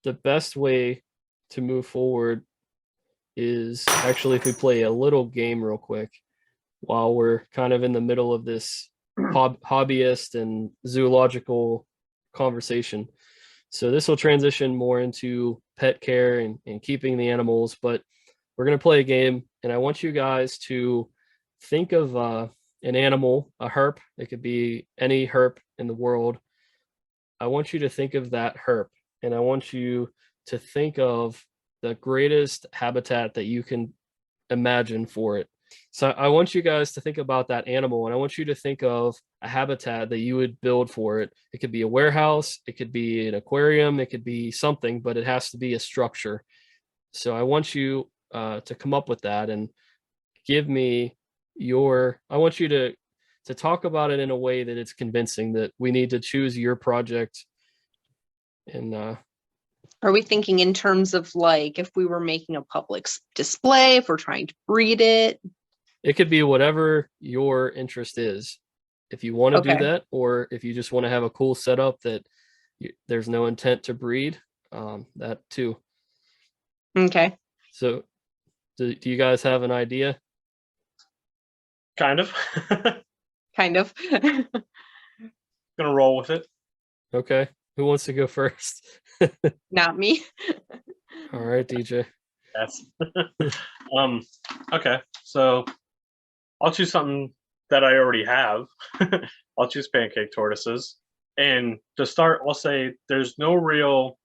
the best way to move forward is actually if we play a little game real quick while we're kind of in the middle of this hobbyist and zoological conversation. So this will transition more into pet care and keeping the animals, but we're going to play a game, and I want you guys to think of an animal, a herp. It could be any herp in the world. I want you to think of that herp, and I want you to think of the greatest habitat that you can imagine for it. So I want you guys to think about that animal, and I want you to think of a habitat that you would build for it. It could be a warehouse, it could be an aquarium, it could be something, but it has to be a structure. So I want you to come up with that and give me I want you to talk about it in a way that it's convincing that we need to choose your project. And are we thinking in terms of like if we were making a public display, if we're trying to breed it? It could be whatever your interest is. If you want to do that, or if you just want to have a cool setup that there's no intent to breed, that too. Okay. So do you guys have an idea? Kind of. Kind of. Gonna roll with it. Okay. Who wants to go first? Not me. All right, DJ. Yes. Okay. So I'll choose something that I already have. I'll choose pancake tortoises. And to start, I'll say there's no real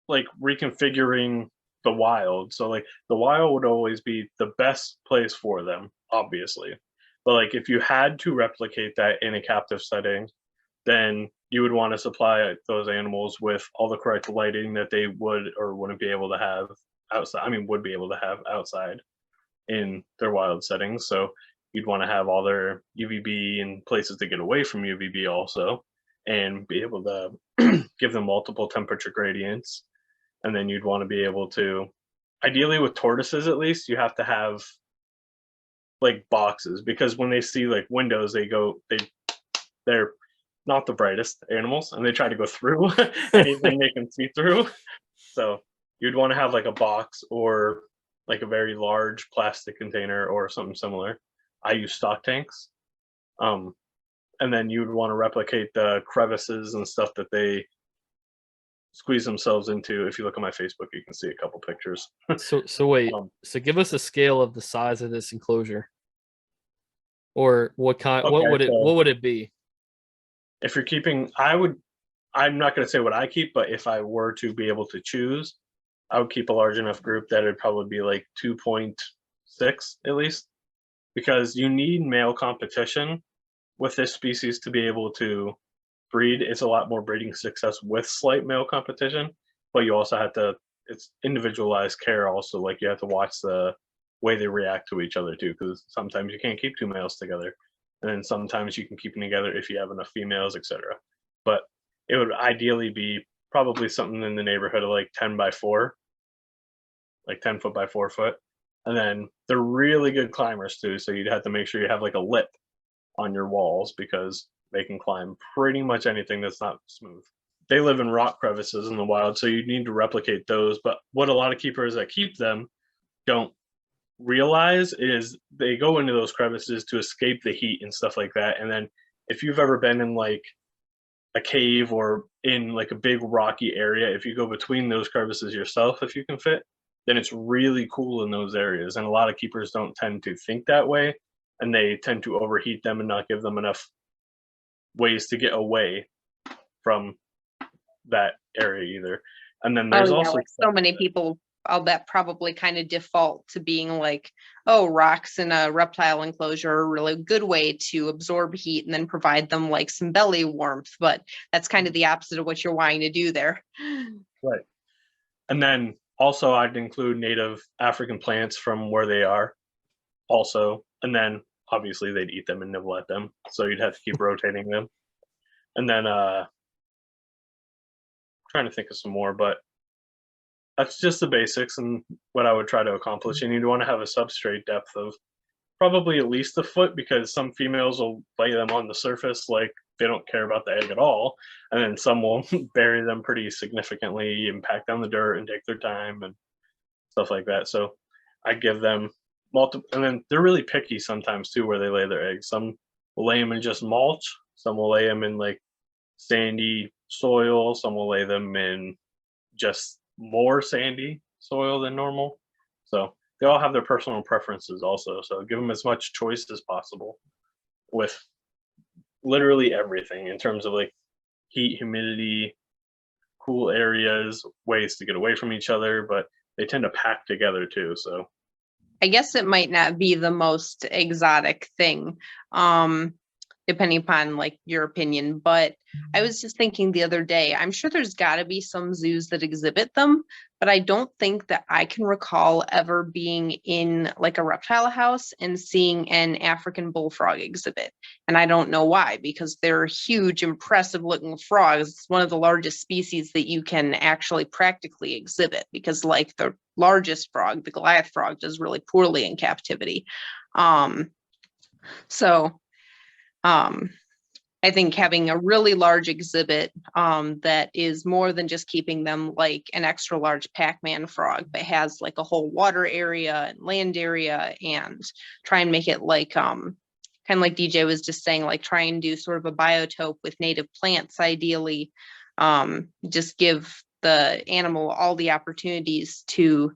like reconfiguring the wild. So like the wild would always be the best place for them, obviously. But like if you had to replicate that in a captive setting, then you would want to supply those animals with all the correct lighting that they would or wouldn't be able to have outside. I mean, would be able to have outside in their wild settings. So you'd want to have all their UVB and places to get away from UVB also, and be able to give them multiple temperature gradients. And then you'd want to be able to, ideally with tortoises at least, you have to have like boxes, because when they see like windows, they're not the brightest animals, and they try to go through anything they can see through. So you'd want to have like a box or like a very large plastic container or something similar. I use stock tanks. And then you'd want to replicate the crevices and stuff that they squeeze themselves into. If you look at my Facebook, you can see a couple pictures. So wait, so give us a scale of the size of this enclosure, or what kind? Okay, what would it be? If you're keeping, I'm not going to say what I keep, but if I were to be able to choose, I would keep a large enough group that it'd probably be like 2.6 at least, because you need male competition with this species to be able to breed. It's a lot more breeding success with slight male competition, but you also have to, it's individualized care also. Like you have to watch the way they react to each other too, because sometimes you can't keep two males together. And then sometimes you can keep them together if you have enough females, etc. But it would ideally be probably something in the neighborhood of like 10 by 4, like 10 foot by 4 foot. And then they're really good climbers too. So you'd have to make sure you have like a lip on your walls, because they can climb pretty much anything that's not smooth. They live in rock crevices in the wild, so you need to replicate those. But what a lot of keepers that keep them don't realize is they go into those crevices to escape the heat and stuff like that. And then if you've ever been in like a cave or in like a big rocky area, if you go between those crevices yourself, if you can fit, then it's really cool in those areas. And a lot of keepers don't tend to think that way, and they tend to overheat them and not give them enough ways to get away from that area either. And then there's also like so many people, I'll bet, probably kind of default to being like, oh, rocks in a reptile enclosure are a really good way to absorb heat and then provide them like some belly warmth. But that's kind of the opposite of what you're wanting to do there. Right. And then also I'd include native African plants from where they are also. And then obviously they'd eat them and nibble at them. So you'd have to keep rotating them. And then trying to think of some more, but that's just the basics and what I would try to accomplish. And you'd want to have a substrate depth of probably at least a foot, because some females will lay them on the surface like they don't care about the egg at all. And then some will bury them pretty significantly and pack down the dirt and take their time and stuff like that. So I give them multiple, and then they're really picky sometimes too where they lay their eggs. Some will lay them in just mulch, some will lay them in like sandy soil, some will lay them in just more sandy soil than normal. So they all have their personal preferences also. So give them as much choice as possible with literally everything in terms of like heat, humidity, cool areas, ways to get away from each other, but they tend to pack together too. So I guess it might not be the most exotic thing, depending upon like your opinion, but I was just thinking the other day, I'm sure there's got to be some zoos that exhibit them, but I don't think that I can recall ever being in like a reptile house and seeing an African bullfrog exhibit. And I don't know why, because they're huge, impressive looking frogs. It's one of the largest species that you can actually practically exhibit, because like the largest frog, the Goliath frog, does really poorly in captivity. I think having a really large exhibit that is more than just keeping them like an extra large Pac-Man frog, but has like a whole water area and land area, and try and make it like kind of like DJ was just saying, like try and do sort of a biotope with native plants ideally. Just give the animal all the opportunities to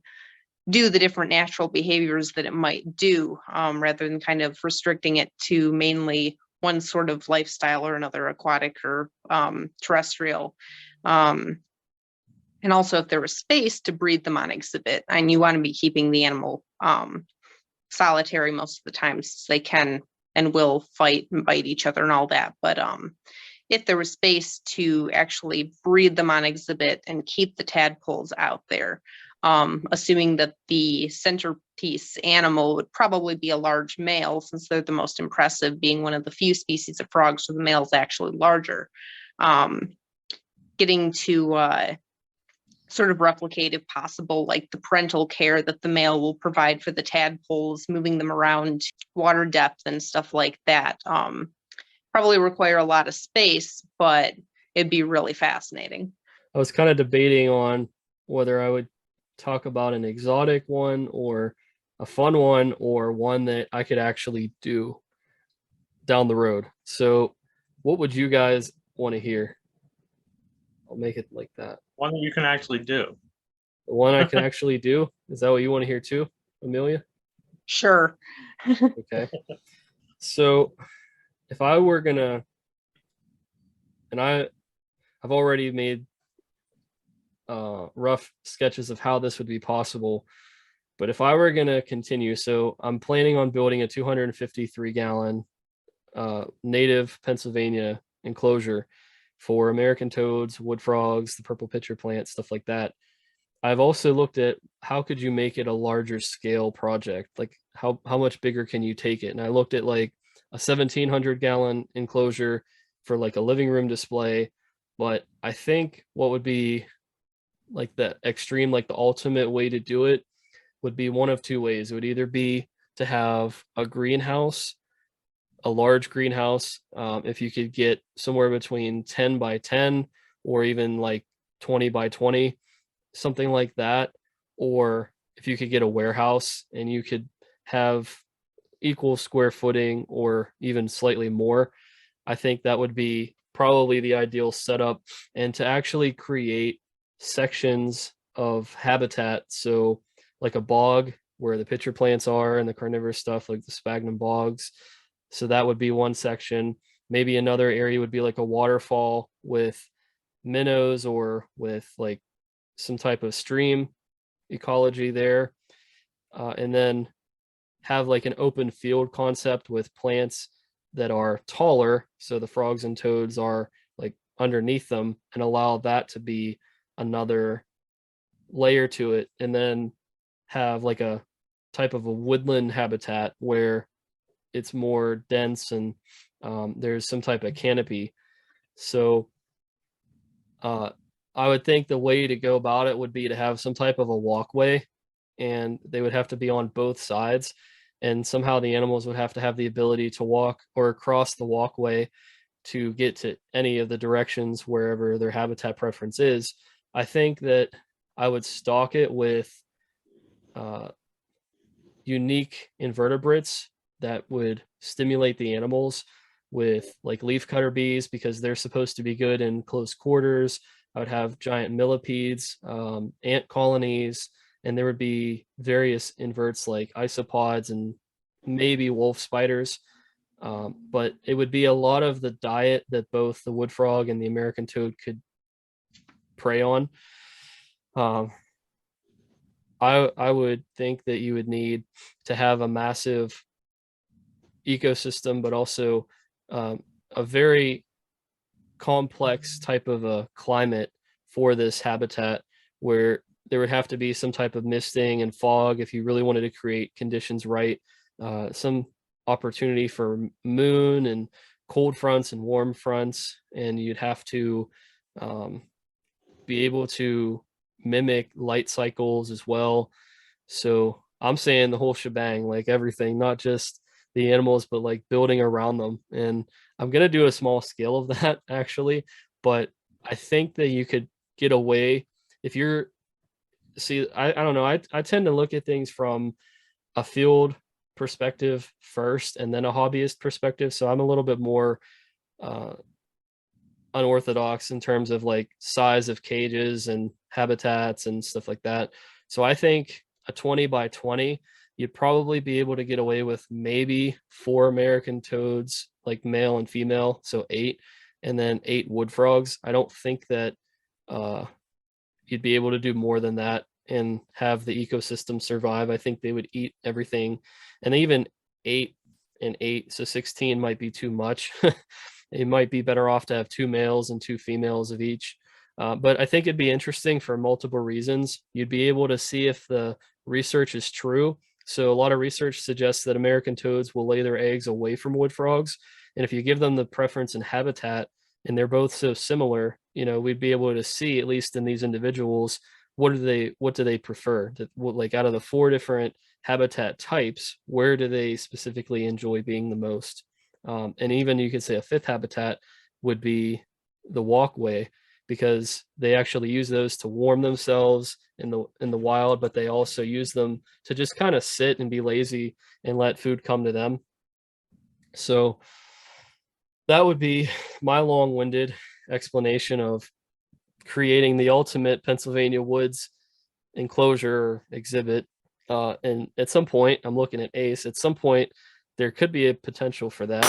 do the different natural behaviors that it might do, rather than kind of restricting it to mainly one sort of lifestyle or another, aquatic or terrestrial. And also if there was space to breed them on exhibit, and you want to be keeping the animal solitary most of the time, since they can and will fight and bite each other and all that. But if there was space to actually breed them on exhibit and keep the tadpoles out there, assuming that the centerpiece animal would probably be a large male, since they're the most impressive, being one of the few species of frogs where the male is actually larger. Getting to sort of replicate, if possible, like the parental care that the male will provide for the tadpoles, moving them around water depth and stuff like that. Probably require a lot of space, but it'd be really fascinating. I was kind of debating on whether I would talk about an exotic one or a fun one, or one that I could actually do down the road. So what would you guys want to hear? I'll make it like that. one that you can actually do. The one I can actually do? Is that what you want to hear too, Amelia? Sure. Okay. So if I were gonna, and I've already made rough sketches of how this would be possible, but if I were gonna continue, so I'm planning on building a 253 gallon native Pennsylvania enclosure for American toads, wood frogs, the purple pitcher plant, stuff like that. I've also looked at how could you make it a larger scale project, like how much bigger can you take it, and I looked at like a 1,700 gallon enclosure for like a living room display. But I think what would be like the extreme, like the ultimate way to do it would be one of two ways. It would either be to have a greenhouse, a large greenhouse, if you could get somewhere between 10 by 10 or even like 20 by 20, something like that. Or if you could get a warehouse and you could have equal square footing or even slightly more, I think that would be probably the ideal setup. And to actually create sections of habitat, so like a bog where the pitcher plants are and the carnivorous stuff like the sphagnum bogs, so that would be one section. Maybe another area would be like a waterfall with minnows or with like some type of stream ecology there, and then have like an open field concept with plants that are taller, so the frogs and toads are like underneath them, and allow that to be another layer to it. And then have like a type of a woodland habitat where it's more dense and there's some type of canopy. So I would think the way to go about it would be to have some type of a walkway, and they would have to be on both sides, and somehow the animals would have to have the ability to walk or cross the walkway to get to any of the directions wherever their habitat preference is. I think that I would stock it with unique invertebrates that would stimulate the animals, with like leafcutter bees, because they're supposed to be good in close quarters. I would have giant millipedes, ant colonies, and there would be various inverts like isopods and maybe wolf spiders. But it would be a lot of the diet that both the wood frog and the American toad could prey on. I would think that you would need to have a massive ecosystem, but also a very complex type of a climate for this habitat, where there would have to be some type of misting and fog if you really wanted to create conditions right. Some opportunity for moon and cold fronts and warm fronts, and you'd have to be able to mimic light cycles as well. So I'm saying the whole shebang, like everything, not just the animals, but like building around them. And I'm going to do a small scale of that actually, but I think that you could get away if you're, see, I don't know. I tend to look at things from a field perspective first and then a hobbyist perspective. So I'm a little bit more unorthodox in terms of like size of cages and habitats and stuff like that. So I think a 20 by 20, you'd probably be able to get away with maybe 4 American toads, like male and female, so 8, and then 8 wood frogs. I don't think that you'd be able to do more than that and have the ecosystem survive. I think they would eat everything, and even 8 and 8, so 16 might be too much. It might be better off to have 2 males and 2 females of each. But I think it'd be interesting for multiple reasons. You'd be able to see if the research is true. So a lot of research suggests that American toads will lay their eggs away from wood frogs. And if you give them the preference in habitat, and they're both so similar, you know, we'd be able to see, at least in these individuals, what do they prefer? Like out of the 4 different habitat types, where do they specifically enjoy being the most? And even you could say a 5th habitat would be the walkway, because they actually use those to warm themselves in the wild, but they also use them to just kind of sit and be lazy and let food come to them. So that would be my long-winded explanation of creating the ultimate Pennsylvania woods enclosure exhibit. And at some point, I'm looking at ACE, at some point there could be a potential for that.